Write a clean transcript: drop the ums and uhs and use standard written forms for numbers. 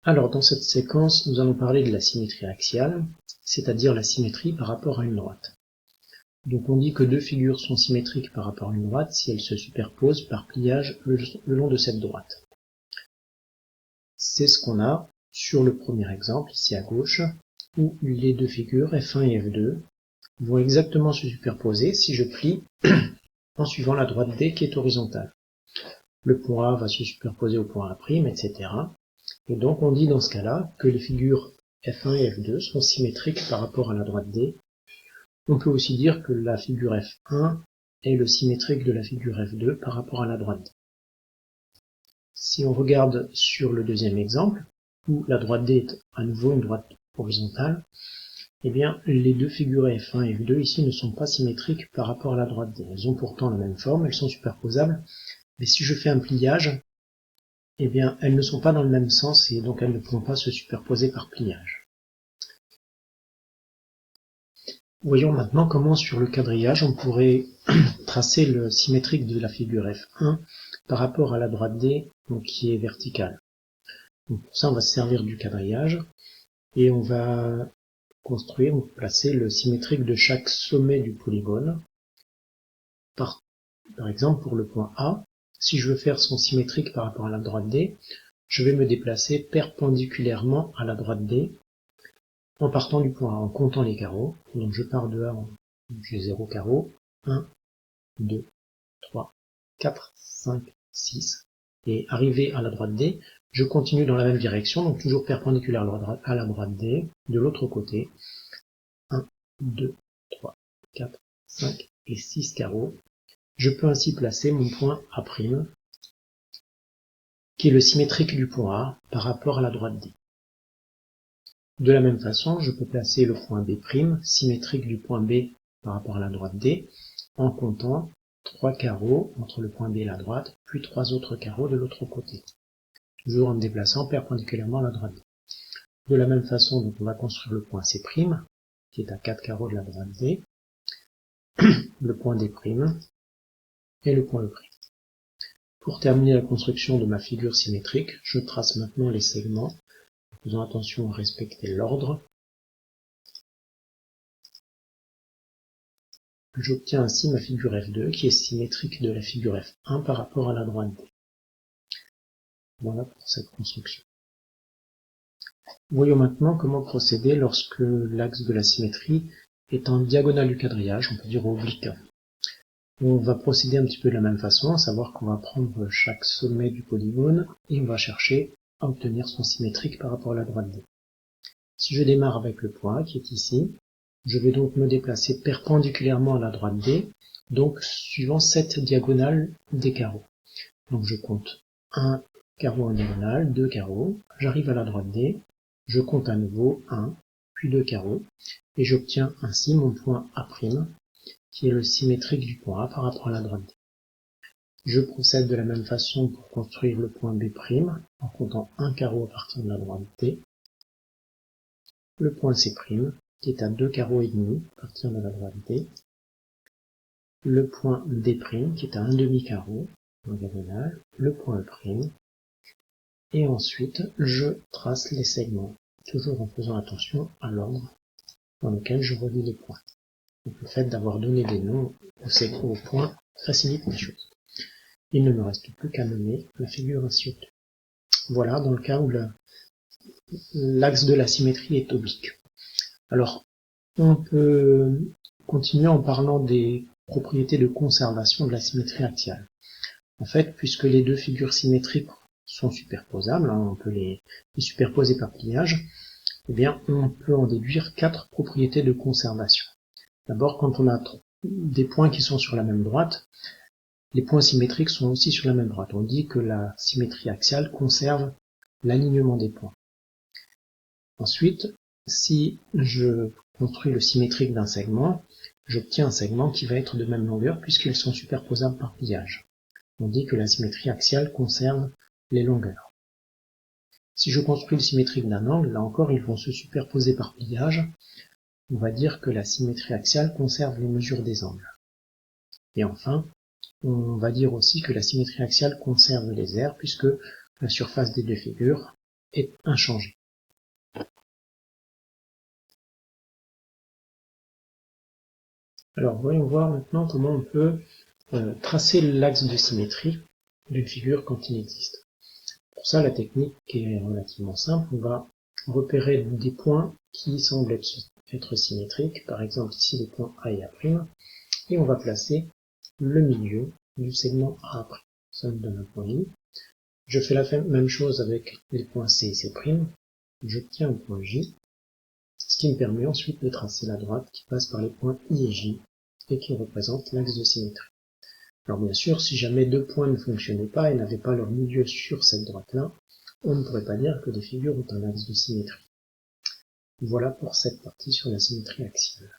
Alors, dans cette séquence, nous allons parler de la symétrie axiale, c'est-à-dire la symétrie par rapport à une droite. Donc on dit que deux figures sont symétriques par rapport à une droite si elles se superposent par pliage le long de cette droite. C'est ce qu'on a sur le premier exemple, ici à gauche, où les deux figures F1 et F2 vont exactement se superposer si je plie en suivant la droite D qui est horizontale. Le point A va se superposer au point A', etc. Et donc on dit dans ce cas-là que les figures F1 et F2 sont symétriques par rapport à la droite D. On peut aussi dire que la figure F1 est le symétrique de la figure F2 par rapport à la droite D. Si on regarde sur le deuxième exemple, où la droite D est à nouveau une droite horizontale, eh bien les deux figures F1 et F2 ici ne sont pas symétriques par rapport à la droite D. Elles ont pourtant la même forme, elles sont superposables, mais si je fais un pliage, eh bien elles ne sont pas dans le même sens et donc elles ne pourront pas se superposer par pliage. Voyons maintenant comment sur le quadrillage on pourrait tracer le symétrique de la figure F1 par rapport à la droite D donc qui est verticale. Donc pour ça on va se servir du quadrillage et on va construire ou placer le symétrique de chaque sommet du polygone. Par exemple pour le point A, si je veux faire son symétrique par rapport à la droite D, je vais me déplacer perpendiculairement à la droite D en partant du point A, en comptant les carreaux. Donc je pars de A, j'ai 0 carreau, 1, 2, 3, 4, 5, 6. Et arrivé à la droite D, je continue dans la même direction, donc toujours perpendiculaire à la droite D, de l'autre côté. 1, 2, 3, 4, 5 et 6 carreaux. Je peux ainsi placer mon point A', qui est le symétrique du point A par rapport à la droite D. De la même façon, je peux placer le point B', symétrique du point B par rapport à la droite D, en comptant 3 carreaux entre le point B et la droite, puis 3 autres carreaux de l'autre côté, toujours en me déplaçant perpendiculairement à la droite D. De la même façon, donc, on va construire le point C', qui est à 4 carreaux de la droite D, le point D' et le point E'. Pour terminer la construction de ma figure symétrique, je trace maintenant les segments, en faisant attention à respecter l'ordre. J'obtiens ainsi ma figure F2 qui est symétrique de la figure F1 par rapport à la droite D. Voilà pour cette construction. Voyons maintenant comment procéder lorsque l'axe de la symétrie est en diagonale du quadrillage, on peut dire oblique. On va procéder un petit peu de la même façon, à savoir qu'on va prendre chaque sommet du polygone et on va chercher à obtenir son symétrique par rapport à la droite D. Si je démarre avec le point A qui est ici, je vais donc me déplacer perpendiculairement à la droite D, donc suivant cette diagonale des carreaux. Donc je compte 1 carreau en diagonale, 2 carreaux, j'arrive à la droite D, je compte à nouveau 1, puis 2 carreaux, et j'obtiens ainsi mon point A', qui est le symétrique du point A par rapport à la droite D. Je procède de la même façon pour construire le point B', en comptant 1 carreau à partir de la droite D, le point C', qui est à 2 carreaux et demi à partir de la droite D, le point D', qui est à 1 demi-carreau en diagonale, le point E', et ensuite je trace les segments, toujours en faisant attention à l'ordre dans lequel je relie les points. Donc le fait d'avoir donné des noms aux points facilite les choses. Il ne me reste plus qu'à nommer la figure ainsi obtenue. Voilà dans le cas où l'axe de la symétrie est oblique. Alors, on peut continuer en parlant des propriétés de conservation de la symétrie axiale. En fait, puisque les deux figures symétriques sont superposables, on peut les superposer par pliage, eh bien, on peut en déduire 4 propriétés de conservation. D'abord, quand on a des points qui sont sur la même droite, les points symétriques sont aussi sur la même droite. On dit que la symétrie axiale conserve l'alignement des points. Ensuite, si je construis le symétrique d'un segment, j'obtiens un segment qui va être de même longueur puisqu'ils sont superposables par pliage. On dit que la symétrie axiale conserve les longueurs. Si je construis le symétrique d'un angle, là encore ils vont se superposer par pliage. On va dire que la symétrie axiale conserve les mesures des angles. Et enfin, on va dire aussi que la symétrie axiale conserve les aires puisque la surface des deux figures est inchangé. Alors voyons voir maintenant comment on peut tracer l'axe de symétrie d'une figure quand il existe. Pour ça, la technique est relativement simple. On va repérer des points qui semblent être symétriques, par exemple ici les points A et A', et on va placer le milieu du segment A'. Ça me donne un point I. Je fais la même chose avec les points C et C'. J'obtiens un point J, ce qui me permet ensuite de tracer la droite qui passe par les points I et J et qui représente l'axe de symétrie. Alors bien sûr, si jamais deux points ne fonctionnaient pas et n'avaient pas leur milieu sur cette droite-là, on ne pourrait pas dire que les figures ont un axe de symétrie. Voilà pour cette partie sur la symétrie axiale.